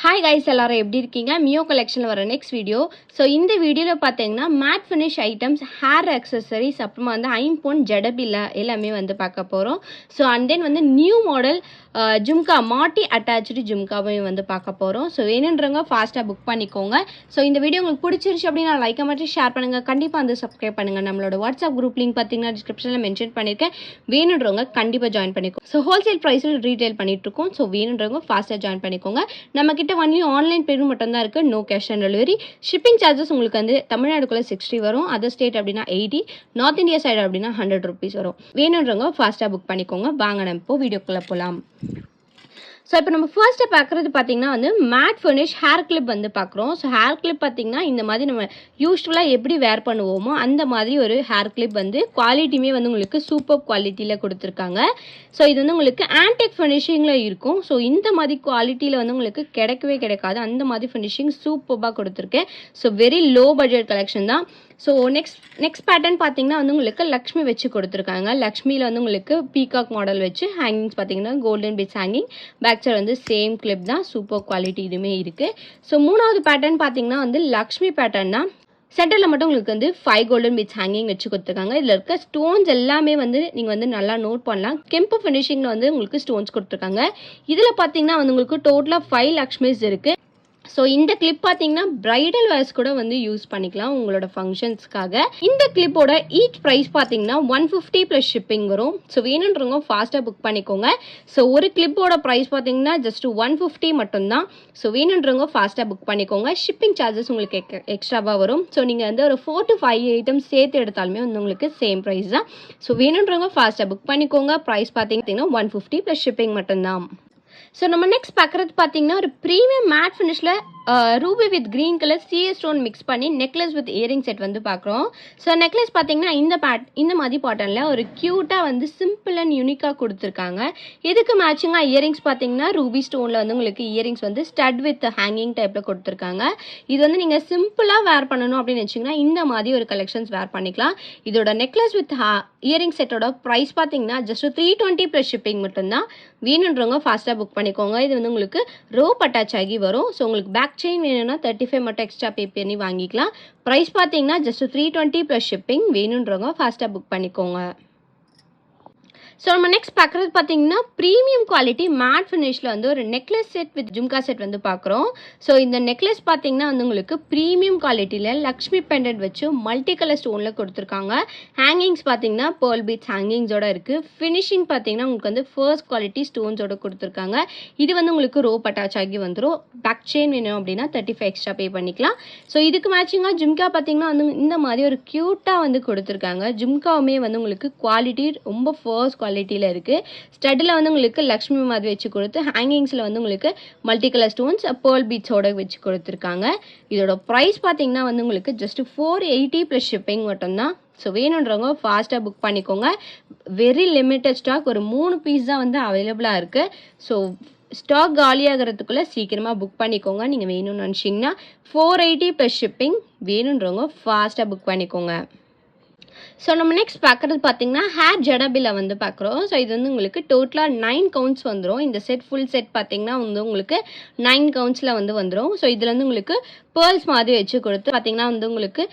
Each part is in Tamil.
ஹாய் கைஸ், எல்லாரும் எப்படி இருக்கீங்க? மியோ கலெக்ஷனில் வர நெக்ஸ்ட் வீடியோ. ஸோ இந்த வீடியோவில் பார்த்தீங்கன்னா matte finish items, hair accessories, அப்புறமா வந்து ஐம்பொன் ஜடபில்ல எல்லாமே வந்து பார்க்க போகிறோம். ஸோ அண்ட் தென் வந்து நியூ மாடல் ஜும்கா, மாட்டி அட்டாச்சு ஜும்காவையும் வந்து பார்க்க போகிறோம். ஸோ வேணுன்றவங்க ஃபாஸ்ட்டாக புக் பண்ணிக்கோங்க. ஸோ இந்த வீடியோ உங்களுக்கு பிடிச்சிருச்சு அப்படின்னா லைக் மட்டும் ஷேர் பண்ணுங்கள். கண்டிப்பாக வந்து சப்ஸ்கிரைப் பண்ணுங்கள். நம்மளோட வாட்ஸ்அப் குரூப் லிங்க் பார்த்தீங்கன்னா டிஸ்கிரிப்ஷனில் மென்ஷன் பண்ணியிருக்கேன். வேணுன்றவங்க கண்டிப்பாக ஜாயின் பண்ணிக்கோங்க. ஸோ ஹோல்சேல் ப்ரைஸில் ரீட்டைல் பண்ணிகிட்ருக்கோம். ஸோ வேணுன்றவங்க ஃபாஸ்ட்டாக ஜாயின் பண்ணிக்கோங்க. நம்மக்கிட்ட ஒன்லி ஆன்லைன் பேமெண்ட் மட்டும் தான் இருக்குது. No cash on delivery. Shipping charges உங்களுக்கு வந்து தமிழ்நாடுக்குள்ளே 60 வரும். அதர் ஸ்டேட் அப்படின்னா 80, நார்த் இந்தியா சைடு அப்படின்னா 100 ருபீஸ் வரும். வேணுன்றவங்க ஃபாஸ்ட்டாக புக் பண்ணிக்கோங்க. வாங்க நம்ம இப்போ வீடியோக்குள்ளே போகலாம். ஸோ இப்போ நம்ம ஃபர்ஸ்ட்டு பார்க்குறது பார்த்தீங்கன்னா வந்து மேட் ஃபினிஷ் ஹேர் கிளிப் வந்து பார்க்குறோம். ஸோ ஹேர் கிளிப் பார்த்தீங்கன்னா இந்த மாதிரி நம்ம யூஸ்வலாக எப்படி வேர் பண்ணுவோமோ அந்த மாதிரி ஒரு ஹேர் கிளிப் வந்து குவாலிட்டியுமே வந்து உங்களுக்கு சூப்பர் குவாலிட்டியில் கொடுத்துருக்காங்க. ஸோ இது வந்து உங்களுக்கு ஆன்டிக் ஃபினிஷிங்கில் இருக்கும். ஸோ இந்த மாதிரி குவாலிட்டியில் வந்து உங்களுக்கு கிடைக்கவே கிடைக்காது. அந்த மாதிரி ஃபினிஷிங் சூப்பராக கொடுத்துருக்கேன். So very low budget collection தான். ஸோ நெக்ஸ்ட் பேட்டர்ன் பார்த்தீங்கன்னா வந்து உங்களுக்கு லக்ஷ்மி வச்சு கொடுத்துருக்காங்க. லக்ஷ்மியில் வந்து உங்களுக்கு பீகாக் மாடல் வச்சு ஹேங்கிங்ஸ் பார்த்தீங்கன்னா golden beads hanging. Back side வந்து சேம் கிளிப் தான். சூப்பர் குவாலிட்டி இதுவுமே இருக்குது. ஸோ மூணாவது பேட்டர்ன் பார்த்தீங்கன்னா வந்து லக்ஷ்மி பேட்டர்ன் தான். சென்டரில் மட்டும் உங்களுக்கு வந்து 5 கோல்டன் பீட்ஸ் ஹேங்கிங் வச்சு கொடுத்துருக்காங்க. இதில் இருக்க ஸ்டோன்ஸ் எல்லாமே வந்து நீங்கள் வந்து நல்லா நோட் பண்ணலாம். கெம்பு ஃபினிஷிங்கில் வந்து உங்களுக்கு ஸ்டோன்ஸ் கொடுத்துருக்காங்க. இதில் பார்த்தீங்கன்னா வந்து உங்களுக்கு டோட்டலாக 5 லக்ஷ்மிஸ் இருக்குது. ஸோ இந்த கிளிப் பார்த்தீங்கன்னா பிரைடல் வேர்ஸ் கூட வந்து யூஸ் பண்ணிக்கலாம் உங்களோட ஃபங்க்ஷன்ஸ்க்காக. இந்த கிளிப்போட ஈச் ப்ரைஸ் பார்த்தீங்கன்னா 150 ப்ளஸ் ஷிப்பிங் வரும். ஸோ வேணுன்றவங்க ஃபாஸ்ட்டாக புக் பண்ணிக்கோங்க. ஸோ ஒரு கிளிப்போட ப்ரைஸ் பார்த்தீங்கன்னா ஜஸ்ட் 150 மட்டும்தான். ஸோ வேணுன்றவங்க ஃபாஸ்ட்டாக புக் பண்ணிக்கோங்க. ஷிப்பிங் சார்ஜஸ் உங்களுக்கு எக்ஸ்ட்ராவாக வரும். ஸோ நீங்கள் வந்து ஒரு 4 to 5 ஐட்டம்ஸ் சேர்த்து எடுத்தாலுமே வந்து உங்களுக்கு சேம் ப்ரைஸ் தான். ஸோ வேணுன்றவங்க ஃபாஸ்ட்டாக புக் பண்ணிக்கோங்க. ப்ரைஸ் பார்த்தீங்கன்னா 150 ப்ளஸ் ஷிப்பிங் மட்டும்தான். ஸோ நம்ம நெக்ஸ்ட் பார்க்குறது பார்த்தீங்கன்னா ஒரு ப்ரீமியம் மேட் ஃபினிஷில் ruby with green colour CS stone mix பண்ணி நெக்லஸ் வித் இயரிங் செட் வந்து பார்க்குறோம். ஸோ நெக்லஸ் பார்த்தீங்கன்னா இந்த மாதிரி பாட்டனில் ஒரு க்யூட்டாக வந்து சிம்பிள் அண்ட் யூனிக்காக கொடுத்துருக்காங்க. இதுக்கு மேட்சிங்காக இயரிங்ஸ் பார்த்தீங்கன்னா ரூபி ஸ்டோனில் வந்து உங்களுக்கு இயரிங்ஸ் வந்து ஸ்டட் வித் ஹேங்கிங் டைப்பில் கொடுத்துருக்காங்க. இது வந்து நீங்கள் சிம்பிளாக வேர் பண்ணணும் அப்படின்னு வச்சிங்கன்னா இந்த மாதிரி ஒரு கலெக்ஷன்ஸ் வேர் பண்ணிக்கலாம். இதோட நெக்லஸ் வித் இயரிங் செட்டோட ப்ரைஸ் பார்த்தீங்கன்னா ஜஸ்ட் 320 ப்ளஸ் ஷிப்பிங் மட்டும்தான். வேணுன்றவங்க ஃபாஸ்ட்டாக புக் பண்ணிக்கோங்க. இது வந்து உங்களுக்கு ரோப் அட்டாச் ஆகி வரும். ஸோ உங்களுக்கு பேக் செயின் வேணும்னா 35 மட்டும் எக்ஸ்ட்ரா பே பண்ணி வாங்கிக்கலாம். ப்ரைஸ் பார்த்தீங்கன்னா ஜஸ்ட் 320 ப்ளஸ் ஷிப்பிங். வேணுன்றவங்க ஃபாஸ்ட்டாக புக் பண்ணிக்கோங்க. ஸோ நம்ம நெக்ஸ்ட் பார்க்குறது பார்த்தீங்கன்னா ப்ரீமியம் குவாலிட்டி மேட் ஃபினிஷில் வந்து ஒரு necklace set with jhumka set வந்து பார்க்குறோம். ஸோ இந்த நெக்லஸ் பார்த்தீங்கன்னா வந்து உங்களுக்கு ப்ரீமியம் குவாலிட்டியில் லக்ஷ்மி பெண்டன்ட் வச்சு மல்டி கலர் ஸ்டோனில் கொடுத்துருக்காங்க. ஹேங்கிங்ஸ் பார்த்தீங்கன்னா பேர்ல் பீட்ஸ் ஹேங்கிங்ஸோட இருக்குது. ஃபினிஷிங் பார்த்தீங்கன்னா உங்களுக்கு வந்து ஃபர்ஸ்ட் குவாலிட்டி ஸ்டோன்ஸோட கொடுத்துருக்காங்க. இது வந்து உங்களுக்கு ரோப் அட்டாச் ஆகி வந்துடும். பேக் செயின் வேணும் அப்படின்னா 35 எக்ஸ்ட்ரா பே பண்ணிக்கலாம். ஸோ இதுக்கு மேட்சிங்காக ஜும்கா பார்த்தீங்கன்னா வந்து இந்த மாதிரி ஒரு க்யூட்டாக வந்து கொடுத்துருக்காங்க. ஜும்காவுமே வந்து உங்களுக்கு குவாலிட்டி ரொம்ப ஃபர்ஸ்ட் குவாலிட்டியில் இருக்குது. ஸ்டட்டில் வந்து உங்களுக்கு லக்ஷ்மி மாதிரி வச்சு கொடுத்து ஹேங்கிங்ஸில் வந்து உங்களுக்கு மல்டி கலர் ஸ்டோன்ஸ் பேர்ல் பீட்ஸோட வச்சு கொடுத்துருக்காங்க. இதோட ப்ரைஸ் பார்த்தீங்கன்னா வந்து உங்களுக்கு ஜஸ்ட் 480 ப்ளஸ் ஷிப்பிங் மட்டும்தான். ஸோ வேணுன்றவங்க ஃபாஸ்ட்டாக புக் பண்ணிக்கோங்க. வெரி லிமிட்டட் ஸ்டாக், ஒரு 3 பீஸ் தான் வந்து அவைலபிளாக இருக்குது. ஸோ ஸ்டாக் காலியாகிறதுக்குள்ளே சீக்கிரமாக புக் பண்ணிக்கோங்க. நீங்கள் வேணும்னு நினச்சிங்கன்னா 480 ப்ளஸ் ஷிப்பிங். வேணுன்றவங்க ஃபாஸ்ட்டாக புக் பண்ணிக்கோங்க. ஸோ நம்ம நெக்ஸ்ட் பார்க்குறது பார்த்தீங்கன்னா ஹேர் ஜடபில்ல வந்து பார்க்குறோம். ஸோ இது வந்து உங்களுக்கு டோட்டலாக 9 கவுண்ட்ஸ் வந்துடும். இந்த செட் ஃபுல் செட் பார்த்தீங்கன்னா வந்து உங்களுக்கு 9 கவுண்ட்ஸில் வந்து வந்துடும். ஸோ இதில் வந்து உங்களுக்கு பேர்ல்ஸ் மாதிரி வச்சு கொடுத்து பார்த்தீங்கன்னா வந்து உங்களுக்கு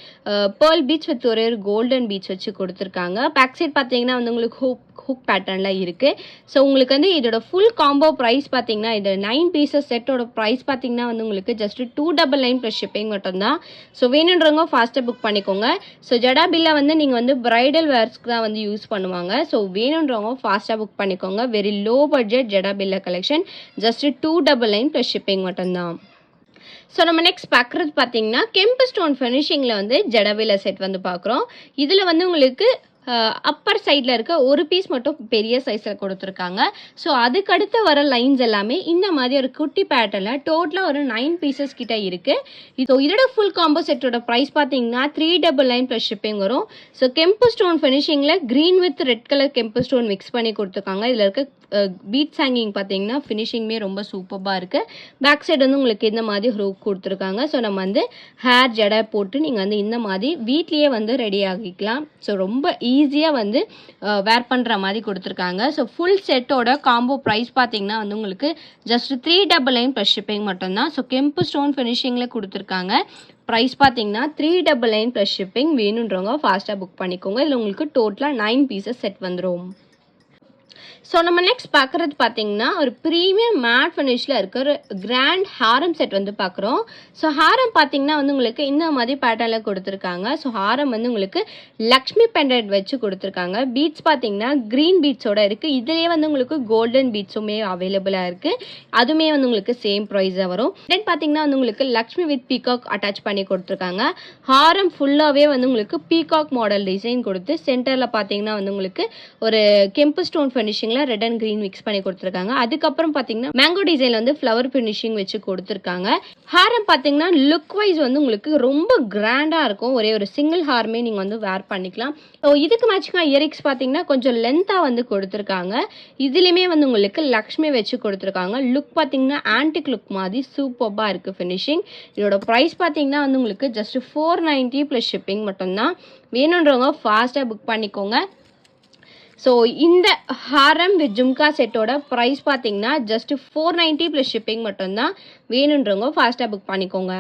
பேர்ல் பீட்ஸ் வித் ஒரே ஒரு கோல்டன் பீட்ஸ் வச்சு கொடுத்துருக்காங்க. பேக் சைட் பார்த்தீங்கன்னா வந்து உங்களுக்கு ஹுக் பேட்டர்னில் இருக்குது. ஸோ உங்களுக்கு வந்து இதோட ஃபுல் காம்போ ப்ரைஸ் பார்த்தீங்கன்னா இது 9 பீசஸ் செட்டோட ப்ரைஸ் பார்த்தீங்கன்னா வந்து உங்களுக்கு ஜஸ்ட் 299 ப்ளஸ் ஷிப்பிங் மட்டும்தான். ஸோ வேணுன்றவங்க ஃபாஸ்ட்டாக புக் பண்ணிக்கோங்க. ஸோ ஜடாபில்ல வந்து நீங்கள் வந்து பிரைடல் வேர்ஸ்க்கு தான் வந்து யூஸ் பண்ணுவாங்க. ஸோ வேணுன்றவங்க ஃபாஸ்ட்டாக புக் பண்ணிக்கோங்க. வெரி லோ பட்ஜெட் ஜடாபில்ல கலெக்ஷன். ஜஸ்ட் 299 ப்ளஸ் ஷிப்பிங் மட்டும்தான். ஸோ நம்ம நெக்ஸ்ட் பார்க்குறது பார்த்தீங்கன்னா கெம்பு ஸ்டோன் ஃபினிஷிங்கில் வந்து ஜடபில்ல செட் வந்து பார்க்குறோம். இதில் வந்து உங்களுக்கு அப்பர் சைடில் இருக்க ஒரு பீஸ் மட்டும் பெரிய சைஸில் கொடுத்துருக்காங்க. ஸோ அதுக்கடுத்து வர லைன்ஸ் எல்லாமே இந்த மாதிரி ஒரு குட்டி பேட்டர்னில் டோட்டலாக ஒரு 9 பீசஸ் கிட்ட இருக்குது. ஸோ இதோட ஃபுல் காம்போ செட்டோட ப்ரைஸ் பார்த்தீங்கன்னா 399 ப்ளஸ் ஷிப்பிங் வரும். ஸோ கெம்பு ஸ்டோன் ஃபினிஷிங்கில் க்ரீன் வித் ரெட் கலர் கெம்பு ஸ்டோன் மிக்ஸ் பண்ணி கொடுத்துருக்காங்க. இதில் இருக்க பீட்ஸ் ஹேங்கிங் பார்த்தீங்கன்னா ஃபினிஷிங்குமே ரொம்ப சூப்பராக இருக்குது. பேக் சைடு வந்து உங்களுக்கு இந்த மாதிரி ஹூக் கொடுத்துருக்காங்க. ஸோ நம்ம வந்து ஹேர் ஜடை போட்டு நீங்கள் வந்து இந்த மாதிரி வீட்லேயே வந்து ரெடி ஆகிக்கலாம். ஸோ ரொம்ப ஈஸியாக வந்து வேர் பண்ணுற மாதிரி கொடுத்துருக்காங்க. ஸோ ஃபுல் செட்டோட காம்போ ப்ரைஸ் பார்த்தீங்கன்னா வந்து உங்களுக்கு ஜஸ்ட் 399 ப்ளஸ் ஷிப்பிங் மட்டும்தான். ஸோ கெம்பு ஸ்டோன் ஃபினிஷிங்கில் கொடுத்துருக்காங்க. ப்ரைஸ் பார்த்தீங்கன்னா 399 ப்ளஸ் ஷிப்பிங். வேணுன்றவங்க ஃபாஸ்ட்டாக புக் பண்ணிக்கோங்க. இதில் உங்களுக்கு டோட்டலாக 9 பீசஸ் செட் வந்துடும். ஸோ நம்ம நெக்ஸ்ட் பார்க்குறது பார்த்தீங்கன்னா ஒரு ப்ரீமியம் மேட் ஃபினிஷில் இருக்கிற கிராண்ட் ஹாரம் செட் வந்து பார்க்குறோம். ஸோ ஹாரம் பார்த்தீங்கன்னா வந்து உங்களுக்கு இந்த மாதிரி பேட்டர்னில் கொடுத்துருக்காங்க. ஸோ ஹாரம் வந்து உங்களுக்கு லக்ஷ்மி பெண்டன்ட் வச்சு கொடுத்துருக்காங்க. பீட்ஸ் பார்த்தீங்கன்னா க்ரீன் பீட்ஸோட இருக்குது. இதுலேயே வந்து உங்களுக்கு கோல்டன் பீட்ஸுமே அவைலபிளாக இருக்குது. அதுவுமே வந்து உங்களுக்கு சேம் ப்ரைஸாக வரும். தென் பார்த்தீங்கன்னா வந்து உங்களுக்கு லக்ஷ்மி வித் பீகாக் அட்டாச் பண்ணி கொடுத்துருக்காங்க. ஹாரம் ஃபுல்லாகவே வந்து உங்களுக்கு பீகாக் மாடல் டிசைன் கொடுத்து சென்டரில் பார்த்தீங்கன்னா வந்து உங்களுக்கு ஒரு கெம்பு ஸ்டோன் ஃபினிஷிங்கில் ரெட் அண்ட் கிரீன் மிக்ஸ் பண்ணி கொடுத்துருக்காங்க. அதுக்கப்புறம் பார்த்தீங்கன்னா மேங்கோ டிசைன்ல வந்து ஃப்ளவர் ஃபினிஷிங் வச்சு கொடுத்துருக்காங்க. ஹாரம் பார்த்தீங்கன்னா லுக் வைஸ் வந்து உங்களுக்கு ரொம்ப கிராண்டாக இருக்கும். ஒரே ஒரு சிங்கிள் ஹாரமே நீங்கள் வந்து வேர் பண்ணிக்கலாம். ஸோ இதுக்கு மேட்சிங்காக இயரிங்ஸ் பார்த்தீங்கன்னா கொஞ்சம் லென்த்தாக வந்து கொடுத்துருக்காங்க. இதுலேயுமே வந்து உங்களுக்கு லக்ஷ்மி வச்சு கொடுத்துருக்காங்க. லுக் பார்த்தீங்கன்னா ஆன்டிக் லுக் மாதிரி சூப்பராக இருக்குது ஃபினிஷிங். இதோட ப்ரைஸ் பார்த்தீங்கன்னா வந்து உங்களுக்கு ஜஸ்ட் 490 ப்ளஸ் ஷிப்பிங் மட்டும்தான். வேணுன்றவங்க ஃபாஸ்ட்டாக புக் பண்ணிக்கோங்க. ஸோ இந்த ஹாரம் வித் ஜும்கா செட்டோட ப்ரைஸ் பார்த்தீங்கன்னா ஜஸ்ட் 490 ப்ளஸ் ஷிப்பிங் மட்டும்தான். வேணுன்றவங்க ஃபாஸ்ட்டாக புக் பண்ணிக்கோங்க.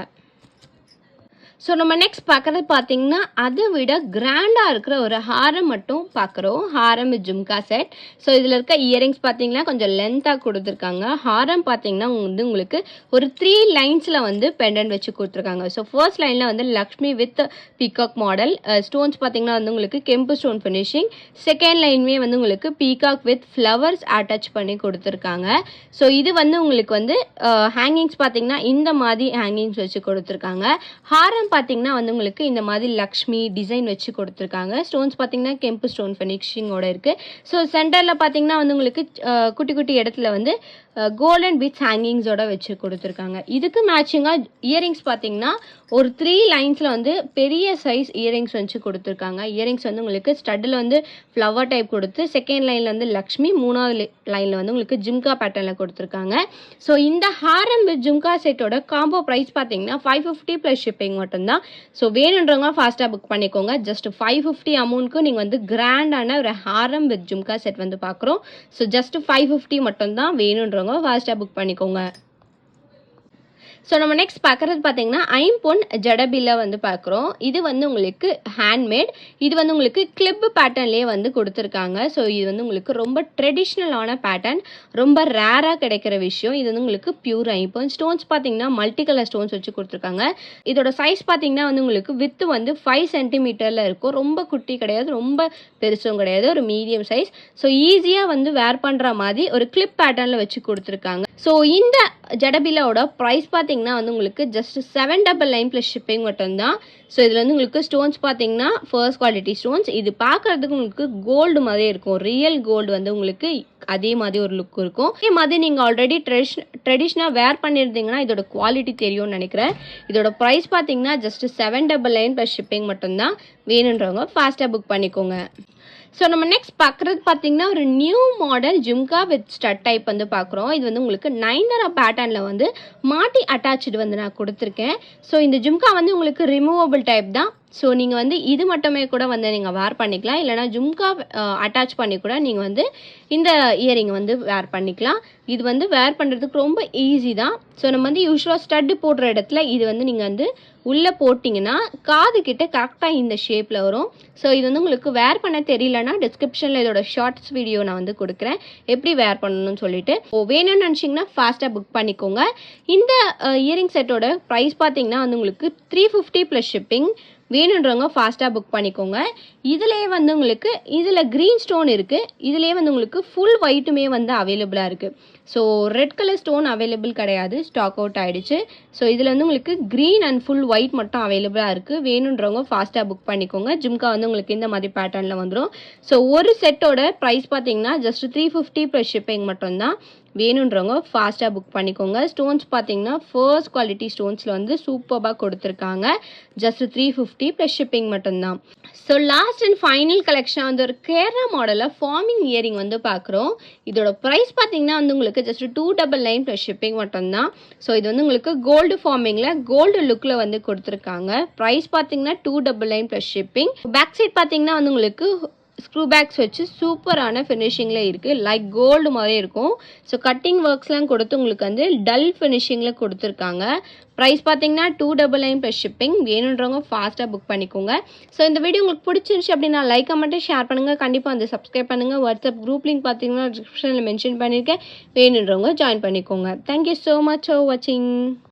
ஸோ நம்ம நெக்ஸ்ட் பார்க்குறது பார்த்தீங்கன்னா அதை விட கிராண்டாக இருக்கிற ஒரு ஹாரம் மட்டும் பார்க்குறோம். ஹாரம் வித் ஜும்கா செட். ஸோ இதில் இருக்க இயரிங்ஸ் பார்த்தீங்கன்னா கொஞ்சம் லென்த்தாக கொடுத்துருக்காங்க. ஹாரம் பார்த்தீங்கன்னா வந்து உங்களுக்கு ஒரு 3 லைன்ஸில் வந்து பெண்டன்ட் வச்சு கொடுத்துருக்காங்க. ஸோ ஃபர்ஸ்ட் லைனில் வந்து Lakshmi with peacock model stones பார்த்தீங்கன்னா வந்து உங்களுக்கு கெம்பு ஸ்டோன் ஃபினிஷிங். செகண்ட் லைன்மே வந்து உங்களுக்கு பீகாக் வித் ஃப்ளவர்ஸ் அட்டாச் பண்ணி கொடுத்துருக்காங்க. ஸோ இது வந்து உங்களுக்கு வந்து ஹேங்கிங்ஸ் பார்த்தீங்கன்னா இந்த மாதிரி ஹேங்கிங்ஸ் வச்சு கொடுத்துருக்காங்க. ஹாரம் பார்த்தீங்கன்னா வந்து உங்களுக்கு இந்த மாதிரி லக்ஷ்மி டிசைன் வச்சு கொடுத்துருக்காங்க. ஸ்டோன்ஸ் பார்த்தீங்கன்னா கெம்பு ஸ்டோன் ஃபினிஷிங்கோட இருக்குது. ஸோ சென்டரில் பார்த்தீங்கன்னா வந்து உங்களுக்கு குட்டி குட்டி இடத்துல வந்து கோல்டன் பீட்ஸ் ஹேங்கிங்ஸோட வச்சு கொடுத்துருக்காங்க. இதுக்கு மேட்சிங்காக இயரிங்ஸ் பார்த்தீங்கன்னா ஒரு 3 லைன்ஸில் வந்து பெரிய சைஸ் இயரிங்ஸ் வச்சு கொடுத்துருக்காங்க. இயரிங்ஸ் வந்து உங்களுக்கு ஸ்டட்டில் வந்து ஃப்ளவர் டைப் கொடுத்து செகண்ட் லைனில் வந்து லக்ஷ்மி, மூணாவது லைனில் வந்து உங்களுக்கு ஜிம்கா பேட்டர்னில் கொடுத்துருக்காங்க. ஸோ இந்த ஹாரம் வித் ஜும்கா செட்டோட காம்போ ப்ரைஸ் பார்த்தீங்கன்னா 550 ப்ளஸ் ஷிப்பிங் மட்டும்தான். ஸோ வேணுன்றவங்க ஃபாஸ்ட்டாக புக் பண்ணிக்கோங்க. ஜஸ்ட் 550 அமௌண்ட்க்கு நீங்கள் வந்து கிராண்டான ஒரு ஹாரம் வித் ஜும்கா செட் வந்து பார்க்குறோம். ஸோ ஜஸ்ட் 550 மட்டும்தான். வேணுன்றவங்க ஃபாஸ்ட்டாக புக் பண்ணிக்கோங்க. ஸோ நம்ம நெக்ஸ்ட் பார்க்குறது பார்த்தீங்கன்னா ஐம்பொன் ஜடபில்ல வந்து பார்க்குறோம். இது வந்து உங்களுக்கு ஹேண்ட்மேட். இது வந்து உங்களுக்கு கிளிப் பேட்டர்ன்லேயே வந்து கொடுத்துருக்காங்க. ஸோ இது வந்து உங்களுக்கு ரொம்ப ட்ரெடிஷ்னலான பேட்டர்ன், ரொம்ப ரேராக கிடைக்கிற விஷயம். இது வந்து உங்களுக்கு பியூர் ஐம்பொன். ஸ்டோன்ஸ் பார்த்தீங்கன்னா மல்டி கலர் ஸ்டோன்ஸ் வச்சு கொடுத்துருக்காங்க. இதோட சைஸ் பார்த்தீங்கன்னா வந்து உங்களுக்கு வித்து வந்து 5 சென்டிமீட்டரில் இருக்கும். ரொம்ப குட்டி கிடையாது, ரொம்ப பெருசும் கிடையாது, ஒரு மீடியம் சைஸ். ஸோ ஈஸியாக வந்து வேர் பண்ணுற மாதிரி ஒரு கிளிப் பேட்டர்னில் வச்சு கொடுத்துருக்காங்க. ஸோ இந்த ஜடபில்லாவோட ப்ரைஸ் பார்த்தீங்கன்னா வந்து உங்களுக்கு ஜஸ்ட் 799 ப்ளஸ் ஷிப்பிங் மட்டும்தான். ஸோ இதில் வந்து உங்களுக்கு ஸ்டோன்ஸ் பார்த்தீங்கன்னா ஃபர்ஸ்ட் குவாலிட்டி ஸ்டோன்ஸ். இது பார்க்குறதுக்கு உங்களுக்கு கோல்டு மாதிரியே இருக்கும். ரியல் கோல்டு வந்து உங்களுக்கு அதே மாதிரி ஒரு லுக் இருக்கும். அதே மாதிரி நீங்கள் ஆல்ரெடி ட்ரெடிஷ்னலாக வேர் பண்ணியிருந்தீங்கன்னா இதோட குவாலிட்டி தெரியும்னு நினைக்கிறேன். இதோட ப்ரைஸ் பார்த்தீங்கன்னா ஜஸ்ட் 799 ப்ளஸ் ஷிப்பிங் மட்டும்தான். வேணுன்றவங்க ஃபாஸ்ட்டாக புக் பண்ணிக்கோங்க. ஸோ நம்ம நெக்ஸ்ட் பார்க்குறது பார்த்தீங்கன்னா ஒரு new model jhumka with stud type வந்து பார்க்குறோம். இது வந்து உங்களுக்கு 9 பேட்டர்னில் வந்து மாட்டி அட்டாச்சு வந்து நான் கொடுத்துருக்கேன். ஸோ இந்த ஜும்கா வந்து உங்களுக்கு ரிமூவபிள் டைப் தான். ஸோ நீங்கள் வந்து இது மட்டுமே கூட வந்து நீங்கள் வேர் பண்ணிக்கலாம். இல்லைனா ஜும்கா அட்டாச் பண்ணி கூட நீங்கள் வந்து இந்த இயரிங் வந்து வேர் பண்ணிக்கலாம். இது வந்து வேர் பண்ணுறதுக்கு ரொம்ப ஈஸி தான். ஸோ நம்ம வந்து யூஸ்வலாக ஸ்டட்டு போடுற இடத்துல இது வந்து நீங்கள் வந்து உள்ளே போட்டிங்கன்னா காது கிட்ட கரெக்டாக இந்த ஷேப்பில் வரும். ஸோ இது வந்து உங்களுக்கு வேர் பண்ண தெரியலன்னா டிஸ்கிரிப்ஷனில் இதோட ஷார்ட்ஸ் வீடியோ நான் வந்து கொடுக்குறேன், எப்படி வேர் பண்ணணும்னு சொல்லிட்டு. வேணும்னு நினச்சிங்கன்னா ஃபாஸ்ட்டாக புக் பண்ணிக்கோங்க. இந்த இயரிங் செட்டோட ப்ரைஸ் பார்த்தீங்கன்னா வந்து உங்களுக்கு 350 ப்ளஸ் ஷிப்பிங். வேணுன்றவங்க ஃபாஸ்ட்டாக புக் பண்ணிக்கோங்க. இதிலே வந்து உங்களுக்கு இதில் க்ரீன் ஸ்டோன் இருக்குது. இதிலே வந்து உங்களுக்கு ஃபுல் ஒயிட்டுமே வந்து அவைலபிளாக இருக்குது. So red colour stone available கிடையாது, ஸ்டாக் அவுட் ஆகிடுச்சு. ஸோ இதில் வந்து உங்களுக்கு க்ரீன் அண்ட் ஃபுல் ஒயிட் மட்டும் அவைலபிளாக இருக்குது. வேணுன்றவங்க ஃபாஸ்ட்டாக புக் பண்ணிக்கோங்க. ஜிம்கா வந்து உங்களுக்கு இந்த மாதிரி பேட்டர்னில் வந்துடும். ஸோ ஒரு செட்டோட ப்ரைஸ் பார்த்தீங்கன்னா ஜஸ்ட் 350 ப்ளஸ் ஷிப்பிங் மட்டும்தான். வேணுன்றவங்க ஃபாஸ்ட்டாக புக் பண்ணிக்கோங்க. ஸ்டோன்ஸ் பார்த்தீங்கன்னா ஃபர்ஸ்ட் குவாலிட்டி ஸ்டோன்ஸில் வந்து சூப்பராக கொடுத்துருக்காங்க. ஜஸ்ட் 350 ப்ளஸ் ஷிப்பிங் மட்டும்தான். So last and final collection வந்து ஒரு கேரளா மாடலில் ஃபார்மிங் இயரிங் வந்து பார்க்குறோம். இதோட ப்ரைஸ் பார்த்தீங்கன்னா வந்து உங்களுக்கு ஜஸ்ட் 299 ப்ளஸ் ஷிப்பிங் மட்டும்தான். ஸோ இது வந்து உங்களுக்கு கோல்டு ஃபார்மிங்கில் கோல்டு லுக்கில் வந்து கொடுத்துருக்காங்க. ப்ரைஸ் பார்த்தீங்கன்னா 299 ப்ளஸ் ஷிப்பிங். பேக் சைட் பார்த்தீங்கன்னா வந்து உங்களுக்கு ஸ்க்ரூ பேக்ஸ் வச்சு சூப்பரான ஃபினிஷிங்கில் இருக்குது. லைக் கோல்டு மாதிரி இருக்கும். ஸோ கட்டிங் ஒர்க்ஸ்லாம் கொடுத்து உங்களுக்கு வந்து டல் ஃபினிஷிங்கில் கொடுத்துருக்காங்க. ப்ரைஸ் பார்த்தீங்கன்னா 299 ப்ளஸ் ஷிப்பிங். வேணுன்றவங்க ஃபாஸ்ட்டாக புக் பண்ணிக்கோங்க. ஸோ இந்த வீடியோ உங்களுக்கு பிடிச்சிருந்துச்சு அப்படின்னா லைக் மட்டும் ஷேர் பண்ணுங்கள். கண்டிப்பாக வந்து சப்ஸ்கிரைப் பண்ணுங்கள். வாட்ஸ்அப் குரூப் லிங்க் பார்த்தீங்கன்னா டிஸ்கிரிப்ஷனில் மென்ஷன் பண்ணியிருக்கேன். வேணுன்றவங்க ஜாயின் பண்ணிக்கோங்க. தேங்க்யூ ஸோ மச் ஃபார் வாட்சிங்.